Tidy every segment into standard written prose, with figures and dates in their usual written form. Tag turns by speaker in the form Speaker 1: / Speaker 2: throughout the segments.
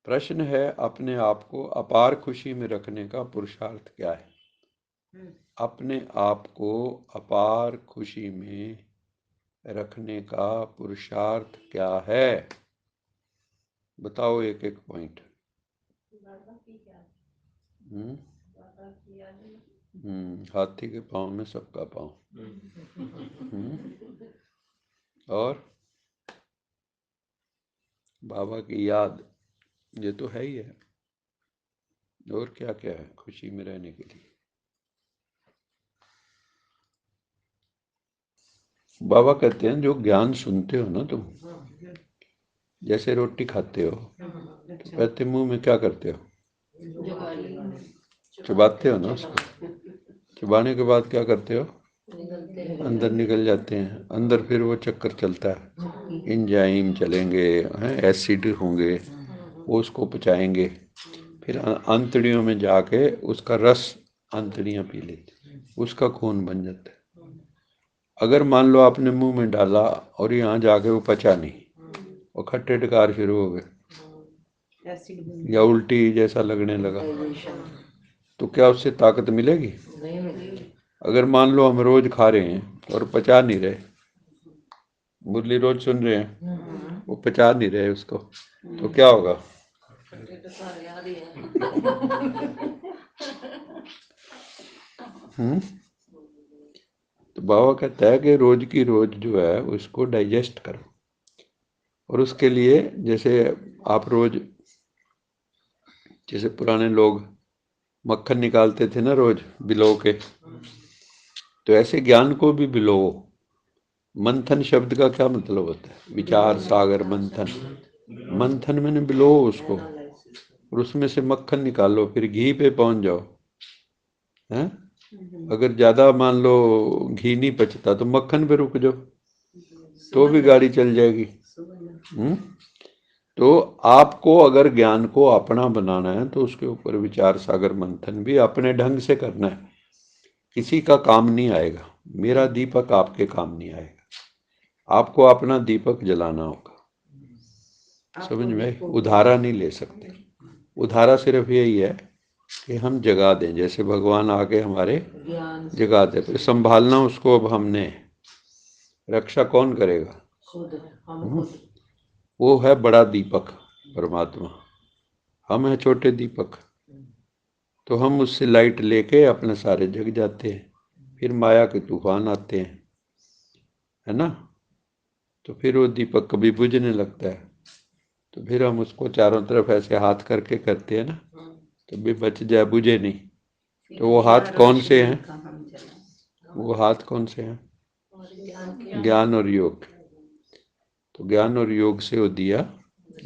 Speaker 1: प्रश्न है, अपने आप को अपार खुशी में रखने का पुरुषार्थ क्या है? अपने आप को अपार खुशी में रखने का पुरुषार्थ क्या है? बताओ एक एक पॉइंट। हाथी के पाँव में सबका पाँव। और बाबा की याद, ये तो है ही है। और क्या क्या है खुशी में रहने के लिए? बाबा कहते हैं जो ज्ञान सुनते हो ना तुम, जैसे रोटी खाते हो तो पहले मुंह में क्या करते हो? चबाते हो ना उसको। चबाने के बाद क्या करते हो? अंदर निकल जाते हैं। अंदर फिर वो चक्कर चलता है, एंजाइम चलेंगे, एसिड होंगे, वो उसको पचाएंगे, फिर आंतड़ियों में जाके उसका रस आंतड़ियाँ पी लेती, उसका खून बन जाता है। अगर मान लो आपने मुंह में डाला और यहाँ जाके वो पचा नहीं, वो खट्टे डकार शुरू हो गए या उल्टी जैसा लगने लगा, तो क्या उससे ताकत मिलेगी? अगर मान लो हम रोज खा रहे हैं और पचा नहीं रहे, मुरली रोज सुन रहे हैं, वो पचा नहीं रहे उसको, तो क्या होगा? तो बाबा कहता है कि रोज की रोज जो है उसको डाइजेस्ट करो। और उसके लिए जैसे आप रोज, जैसे पुराने लोग मक्खन निकालते थे ना रोज बिलो के, तो ऐसे ज्ञान को भी बिलो। मंथन शब्द का क्या मतलब होता है? विचार सागर मंथन। मंथन मैंने बिलो उसको, और उसमें से मक्खन निकालो, फिर घी पे पहुंच जाओ। हैं? अगर ज्यादा मान लो घी नहीं पचता तो मक्खन पे रुक जाओ, तो भी गाड़ी चल जाएगी। तो आपको अगर ज्ञान को अपना बनाना है तो उसके ऊपर विचार सागर मंथन भी अपने ढंग से करना है। किसी का काम नहीं आएगा, मेरा दीपक आपके काम नहीं आएगा। आपको अपना दीपक जलाना होगा। समझ में? उधारा नहीं ले सकते। उधारा सिर्फ यही है कि हम जगा दें, जैसे भगवान आके हमारे जगा दे, तो संभालना उसको अब हमने। रक्षा कौन करेगा? वो है बड़ा दीपक परमात्मा, हम हैं छोटे दीपक। तो हम उससे लाइट लेके अपने सारे जग जाते हैं, फिर माया के तूफान आते हैं, है ना? तो फिर वो दीपक कभी बुझने लगता है, तो फिर हम उसको चारों तरफ ऐसे हाथ करके करते हैं ना, तो भी बच जाए, बुझे नहीं। तो वो हाथ कौन से हैं? वो हाथ कौन से हैं? ज्ञान और योग। तो ज्ञान और योग से वो दिया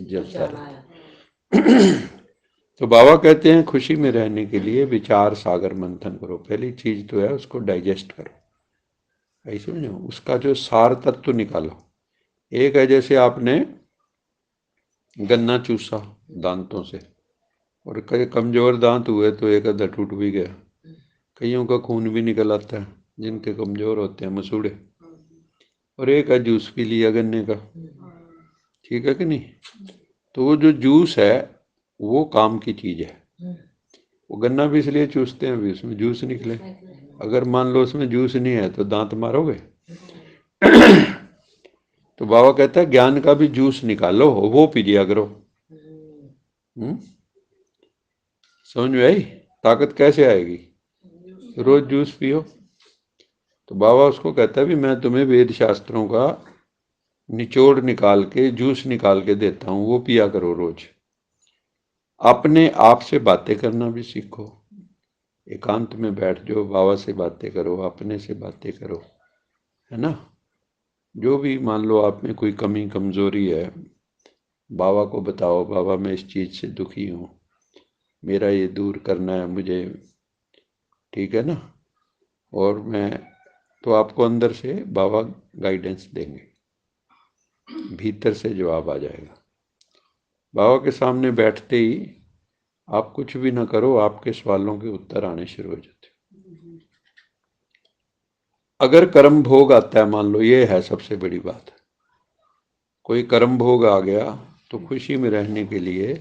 Speaker 1: जलता है। तो बाबा कहते हैं खुशी में रहने के लिए विचार सागर मंथन करो। पहली चीज तो है उसको डाइजेस्ट करो, ऐसे समझो, उसका जो सार तत्व निकालो। एक है जैसे आपने गन्ना चूसा दांतों से, और कई कमजोर दांत हुए तो एक अद्धा टूट भी गया, कईयों का खून भी निकल आता है जिनके कमजोर होते हैं मसूड़े। और एक है जूस पी लिया गन्ने का, ठीक है कि नहीं? तो वो जो जूस है वो काम की चीज है। वो गन्ना भी इसलिए चूसते हैं भी उसमें जूस निकले। अगर मान लो उसमें जूस नहीं है तो दांत मारोगे? तो बाबा कहता है ज्ञान का भी जूस निकालो, वो पीजिए करो। समझ में आई? ताकत कैसे आएगी? रोज जूस पियो। तो बाबा उसको कहता है भी मैं तुम्हें वेद शास्त्रों का निचोड़ निकाल के जूस निकाल के देता हूँ, वो पिया करो रोज। अपने आप से बातें करना भी सीखो। एकांत में बैठ जाओ, बाबा से बातें करो, अपने से बातें करो, है ना? जो भी मान लो आप में कोई कमी कमजोरी है, बाबा को बताओ, बाबा मैं इस चीज से दुखी हूँ, मेरा ये दूर करना है मुझे, ठीक है ना? और मैं, तो आपको अंदर से बाबा गाइडेंस देंगे, भीतर से जवाब आ जाएगा। बाबा के सामने बैठते ही आप कुछ भी ना करो, आपके सवालों के उत्तर आने शुरू हो जाते। अगर कर्म भोग आता है, मान लो, ये है सबसे बड़ी बात, कोई कर्म भोग आ गया तो खुशी में रहने के लिए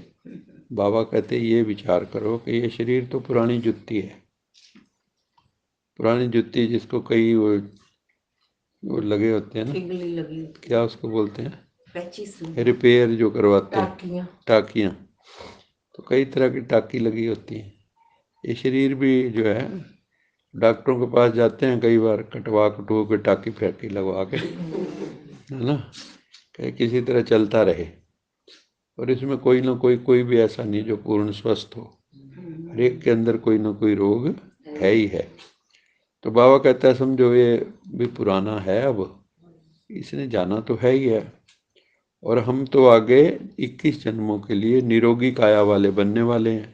Speaker 1: बाबा कहते ये विचार करो कि ये शरीर तो पुरानी जुत्ती है, पुरानी जुत्ती जिसको कई वो लगे होते हैं ना, लगी क्या उसको बोलते हैं, रिपेयर जो करवाते हैं, टाकियाँ। तो कई तरह की टाकी लगी होती हैं। ये शरीर भी जो है, डॉक्टरों के पास जाते हैं कई बार, कटवा कटवा के टाकी फेंकी लगवा के, है ना, कि किसी तरह चलता रहे। और इसमें कोई ना कोई भी ऐसा नहीं जो पूर्ण स्वस्थ हो, हर एक के अंदर कोई ना कोई रोग है ही है। तो बाबा कहता है समझो ये भी पुराना है, अब इसने जाना तो है ही है, और हम तो आगे 21 जन्मों के लिए निरोगी काया वाले बनने वाले हैं।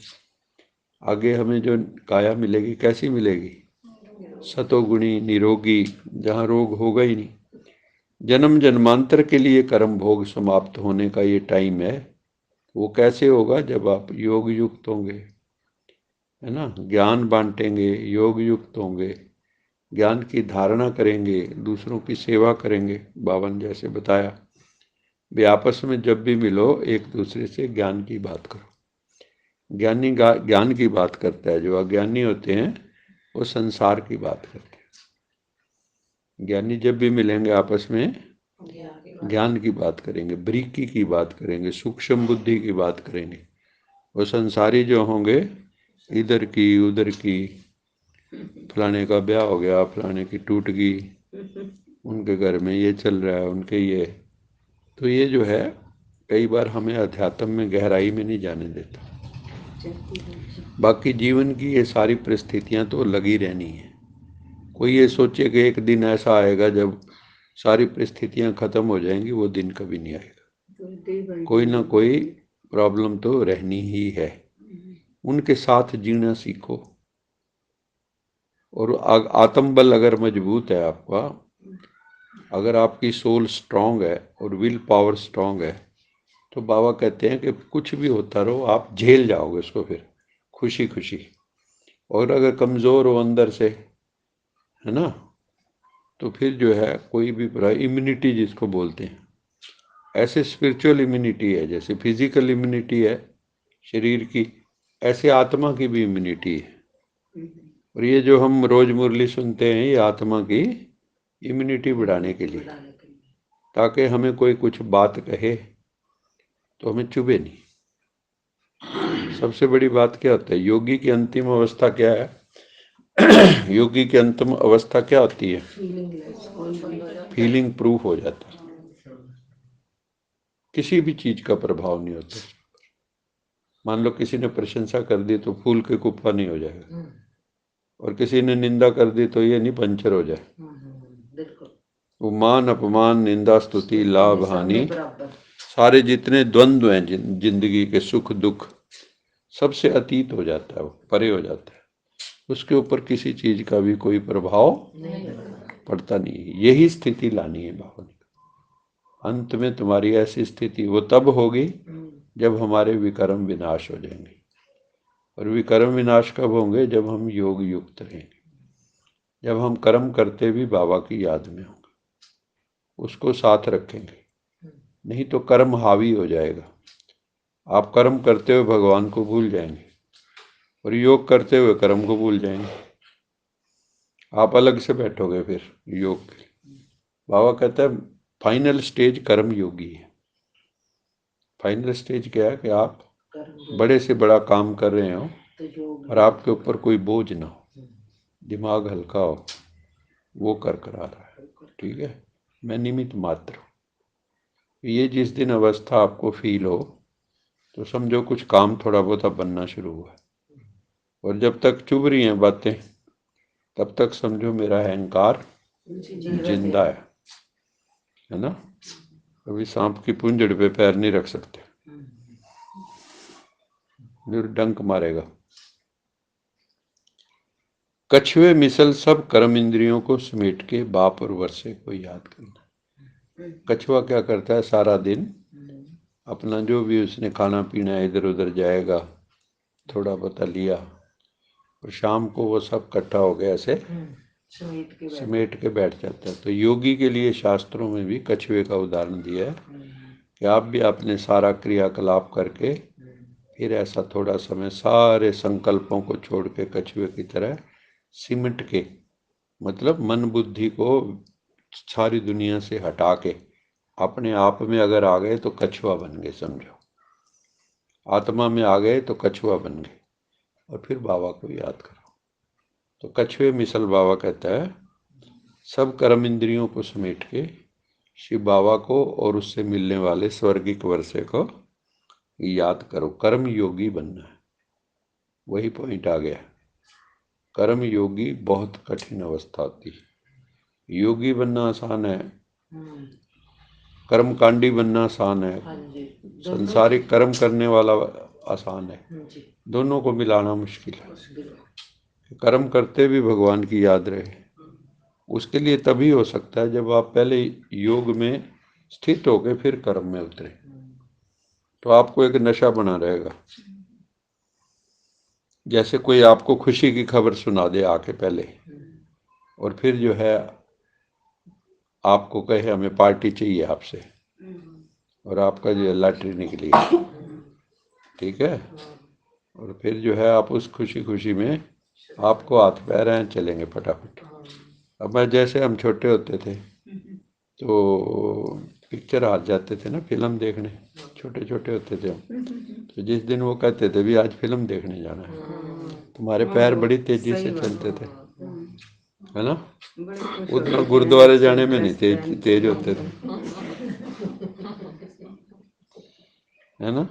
Speaker 1: आगे हमें जो काया मिलेगी कैसी मिलेगी, सतोगुणी निरोगी, जहाँ रोग होगा ही नहीं। जन्म जन्मांतर के लिए कर्म भोग समाप्त होने का ये टाइम है। वो कैसे होगा, जब आप योग युक्त होंगे, है ना, ज्ञान बांटेंगे, योग युक्त होंगे, ज्ञान की धारणा करेंगे, दूसरों की सेवा करेंगे। बाबा ने जैसे बताया भी आपस में जब भी मिलो एक दूसरे से ज्ञान की बात करो। ज्ञानी ज्ञान की बात करता है, जो अज्ञानी होते हैं वो संसार की बात करते हैं। ज्ञानी जब भी मिलेंगे आपस में ज्ञान की बात करेंगे, बरीकी की बात करेंगे, सूक्ष्म बुद्धि की बात करेंगे। वो संसारी जो होंगे, इधर की उधर की, फलाने का ब्याह हो गया, फलाने की टूट गई, उनके घर में ये चल रहा है, उनके ये, तो ये जो है कई बार हमें अध्यात्म में गहराई में नहीं जाने देता। बाकी जीवन की ये सारी परिस्थितियां तो लगी रहनी है। कोई ये सोचे कि एक दिन ऐसा आएगा जब सारी परिस्थितियां खत्म हो जाएंगी, वो दिन कभी नहीं आएगा। कोई ना कोई प्रॉब्लम तो रहनी ही है, उनके साथ जीना सीखो। और आत्मबल अगर मजबूत है आपका, अगर आपकी सोल स्ट्रांग है और विल पावर स्ट्रांग है, तो बाबा कहते हैं कि कुछ भी होता रहो, आप झेल जाओगे उसको फिर खुशी खुशी। और अगर कमज़ोर हो अंदर से, है ना, तो फिर जो है कोई भी इम्यूनिटी जिसको बोलते हैं, ऐसे स्पिरिचुअल इम्यूनिटी है, जैसे फिजिकल इम्यूनिटी है शरीर की, ऐसे आत्मा की भी इम्यूनिटी है। और ये जो हम रोज मुरली सुनते हैं, ये आत्मा की इम्यूनिटी बढ़ाने के लिए, ताकि हमें कोई कुछ बात कहे तो हमें चुभे नहीं। सबसे बड़ी बात क्या होता है, योगी की अंतिम अवस्था क्या है, योगी की अंतिम अवस्था क्या होती है, फीलिंग प्रूफ हो जाता है, किसी भी चीज का प्रभाव नहीं होता। मान लो किसी ने प्रशंसा कर दी तो फूल के कुप्पा नहीं हो जाएगा, और किसी ने निंदा कर दी तो ये नहीं पंचर हो जाए। वो मान अपमान निंदा स्तुति लाभ हानि, सारे जितने द्वंद्व हैं जिंदगी के, सुख दुख, सबसे अतीत हो जाता है, वो परे हो जाता है। उसके ऊपर किसी चीज का भी कोई प्रभाव पड़ता नहीं है। यही स्थिति लानी है बाबा ने। अंत में तुम्हारी ऐसी स्थिति वो तब होगी जब हमारे विकर्म विनाश हो जाएंगे। और विकर्म विनाश कब होंगे, जब हम योग युक्त रहेंगे, जब हम कर्म करते भी बाबा की याद में होंगे, उसको साथ रखेंगे। नहीं तो कर्म हावी हो जाएगा, आप कर्म करते हुए भगवान को भूल जाएंगे, और योग करते हुए कर्म को भूल जाएंगे। आप अलग से बैठोगे फिर योग के। बाबा कहता है फाइनल स्टेज कर्म योगी है। फाइनल स्टेज क्या है कि आप बड़े से बड़ा काम कर रहे हो और आपके ऊपर कोई बोझ ना हो, दिमाग हल्का हो, वो कर आ रहा है, ठीक है, मैं निमित्त मात्र हूँ। ये जिस दिन अवस्था आपको फील हो तो समझो कुछ काम थोड़ा बहुत बनना शुरू हुआ है। और जब तक चुभ रही हैं बातें, तब तक समझो मेरा अहंकार जिंदा है ना। अभी सांप की पूंजड़ पे पैर नहीं रख सकते, फिर डंक मारेगा। कछुए मिसल सब कर्म इंद्रियों को समेट के बाप और वर्षे को याद करना। कछुआ क्या करता है, सारा दिन अपना जो भी उसने खाना पीना इधर उधर जाएगा, थोड़ा बहुत लिया, और शाम को वो सब इकट्ठा हो गया ऐसे समेट के बैठ जाता है। तो योगी के लिए शास्त्रों में भी कछुए का उदाहरण दिया है कि आप भी अपने सारा क्रियाकलाप करके फिर ऐसा थोड़ा समय सारे संकल्पों को छोड़ के कछुए की तरह सिमट के, मतलब मन बुद्धि को सारी दुनिया से हटा के अपने आप में अगर आ गए तो कछुआ बन गए, समझो। आत्मा में आ गए तो कछुआ बन गए। और फिर बाबा को याद करो। तो कछुए मिसल बाबा कहता है सब कर्म इंद्रियों को समेट के शिव बाबा को और उससे मिलने वाले स्वर्गिक वर्षे को याद करो। कर्म योगी बनना है, वही पॉइंट आ गया। कर्म योगी बहुत कठिन अवस्था होती है। योगी बनना आसान है, कर्मकांडी बनना आसान है, संसारिक कर्म करने वाला आसान है, दोनों को मिलाना मुश्किल है। कर्म करते भी भगवान की याद रहे, उसके लिए तभी हो सकता है जब आप पहले योग में स्थित होके फिर कर्म में उतरे। तो आपको एक नशा बना रहेगा। जैसे कोई आपको खुशी की खबर सुना दे आके पहले, और फिर जो है आपको कहे हमें पार्टी चाहिए आपसे, और आपका जो है लॉटरी निकली, ठीक है, और फिर जो है आप उस खुशी खुशी में आपको हाथ पैर हैं चलेंगे फटाफट। अब मैं जैसे हम छोटे होते थे तो पिक्चर आ जाते थे ना फिल्म देखने, छोटे छोटे होते थे हम। तो जिस दिन वो कहते थे भी आज फिल्म देखने जाना है, तुम्हारे पैर बड़ी तेजी से चलते थे, है ना। उतना गुरुद्वारे जाने में नहीं तेज तेज होते थे, है ना।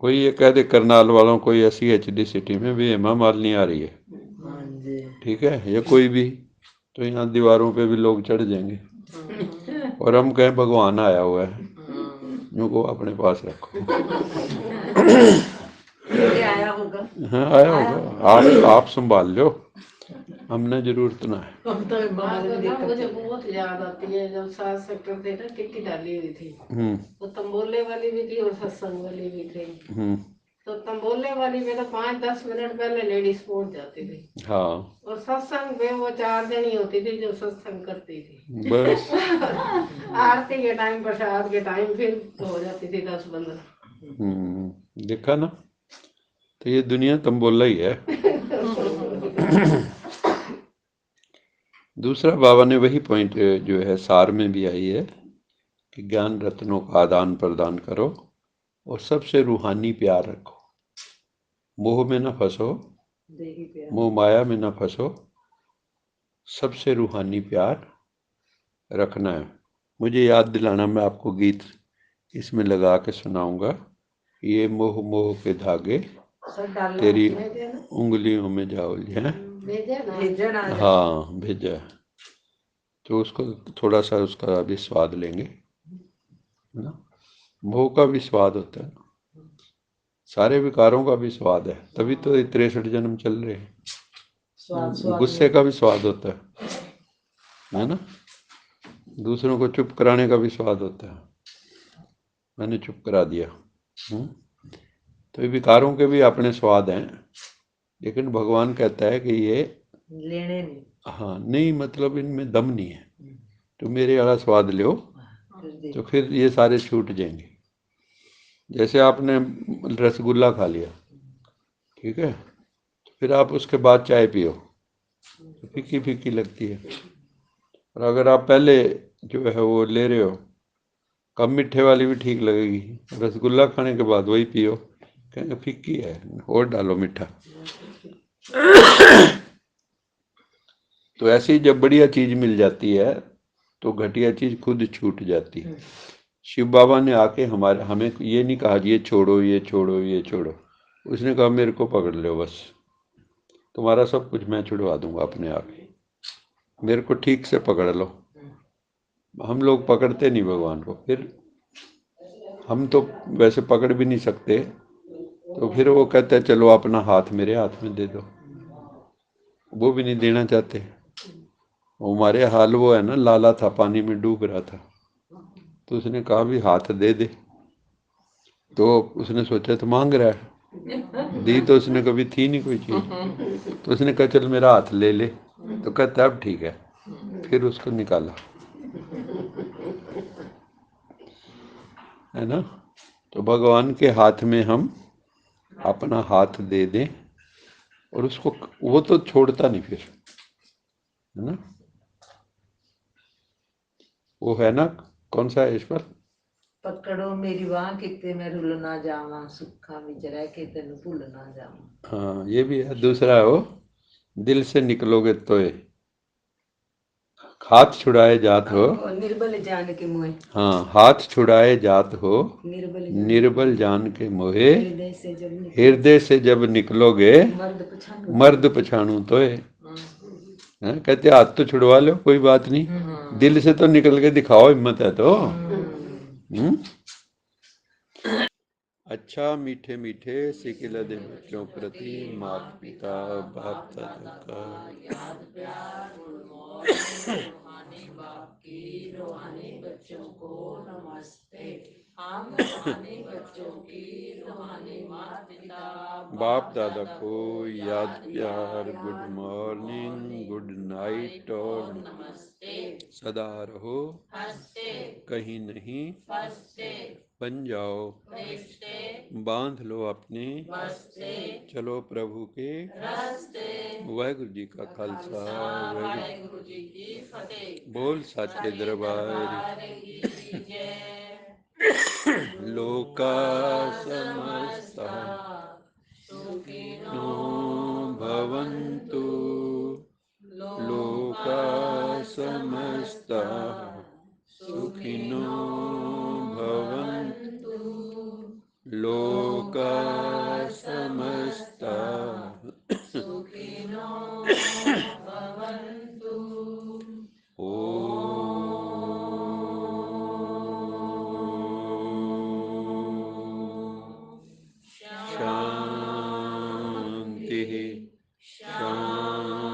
Speaker 1: कोई ये कह दे करनाल वालों कोई ऐसी HD सिटी में भी हेमा मालिनी आ रही है, ठीक है, या कोई भी, तो यहाँ दीवारों पे भी लोग चढ़ जाएंगे। और हम कहें भगवान आया हुआ है, उनको अपने पास रखो।
Speaker 2: आया होगा,
Speaker 1: हाँ आया होगा, आप संभाल लो, हमने जरूरत ना है।
Speaker 2: मुझे बहुत याद आती है जब 7 सेक्टर थे ना, किट्टी डाली हुई थी, तो तंबोले वाली भी थी और सत्संग वाली भी थी। तो तंबोले वाली में तो 5-10 मिनट पहले लेडीज पहुंच जाती थी।
Speaker 1: हाँ,
Speaker 2: और सत्संग में वो 4 जनी होती थी जो सत्संग करती थी
Speaker 1: बस।
Speaker 2: आरती के टाइम, प्रसाद के टाइम फिर हो जाती थी 10-15।
Speaker 1: देखा ना, तो ये दुनिया तंबोला ही है। दूसरा बाबा ने वही पॉइंट जो है सार में भी आई है कि ज्ञान रत्नों का आदान प्रदान करो और सबसे रूहानी प्यार रखो। मोह में न फंसो, मोह माया में न फंसो, सबसे रूहानी प्यार रखना है। मुझे याद दिलाना, मैं आपको गीत इसमें लगा के सुनाऊंगा। ये मोह मोह के धागे तेरी उंगलियों में जा उलझे हैं। हाँ भेजा, तो उसको थोड़ा सा उसका भी स्वाद लेंगे, है ना। मोह का भी स्वाद होता है, सारे विकारों का भी स्वाद है, तभी तो 63 जन्म चल रहे हैं। गुस्से का भी स्वाद होता है ना। दूसरों को चुप कराने का भी स्वाद होता है, मैंने चुप करा दिया। तो ये विकारों के भी अपने स्वाद हैं, लेकिन भगवान कहता है कि ये
Speaker 2: लेने नहीं,
Speaker 1: हाँ नहीं, मतलब इनमें दम नहीं है। तो मेरे वाला स्वाद लो तो फिर ये सारे छूट जाएंगे। जैसे आपने रसगुल्ला खा लिया, ठीक है, तो फिर आप उसके बाद चाय पियो तो फीकी फीकी लगती है। और अगर आप पहले जो है वो ले रहे हो, कम मीठे वाली भी ठीक लगेगी, रसगुल्ला खाने के बाद वही पियो, कहेंगे फीकी है, और डालो मीठा। तो ऐसी जब बढ़िया चीज मिल जाती है तो घटिया चीज खुद छूट जाती है। शिव बाबा ने आके हमें ये नहीं कहा ये छोड़ो ये छोड़ो ये छोड़ो, उसने कहा मेरे को पकड़ लो बस, तुम्हारा सब कुछ मैं छुड़वा दूंगा अपने आप ही, मेरे को ठीक से पकड़ लो। हम लोग पकड़ते नहीं भगवान को, फिर हम तो वैसे पकड़ भी नहीं सकते, तो फिर वो कहते हैं चलो अपना हाथ मेरे हाथ में दे दो, वो भी नहीं देना चाहते। हमारे हाल वो है ना, लाला था पानी में डूब रहा था, तो उसने कहा भी हाथ दे दे, तो उसने सोचा तो मांग रहा है, दी तो उसने कभी थी नहीं कोई चीज, तो उसने कहा चल मेरा हाथ ले ले, तो कहता अब ठीक है, फिर उसको निकाला, है ना। तो भगवान के हाथ में हम अपना हाथ दे दें और उसको, वो तो छोड़ता नहीं फिर, है ना। वो है ना, कौन सा है ईश्वर?
Speaker 3: पकड़ो मेरी बाह किते मैं रुल ना जावा, सुखा विच रह के तेन भूल ना जावा।
Speaker 1: हाँ, ये भी है। दूसरा है वो, दिल से निकलोगे तो ये, हाथ छुड़ाए जात हो,
Speaker 3: निर्बल जान के मोहे।
Speaker 1: हाँ, हाथ छुड़ाए जात हो,
Speaker 3: निर्बल
Speaker 1: जान के मोहे,
Speaker 3: हृदय से जब
Speaker 1: निकलोगे, मर्द पछाणू तो ये। कहते हाथ तो छुड़वा लो, कोई बात नहीं, दिल से तो निकल के दिखाओ, हिम्मत है तो। अच्छा मीठे मीठे सिकिल दे बच्चों प्रति, माता पिता बाप दादा का याद प्यार, रूहानी बाप की, रूहानी बच्चों को नमस्ते। हम रूहानी बच्चों की, रूहानी माता पिता बाप दादा को याद प्यार, गुड मॉर्निंग, गुड नाइट और नमस्ते। सदा रहो हंसते, कहीं नहीं फंसते, बन जाओ रिश्ते, बांध लो अपने बस्ते, चलो प्रभु के रास्ते। वाहिगुरु जी का खालसा, वाहिगुरु जी की फतेह। बोल साचे दरबार की जय। लोका समस्ता सुखिनो भवन्तु, लोका समस्ता सुखिनो भवन्तु, लोका समस्ता सुखिनो भवन्तु। शांति शांति।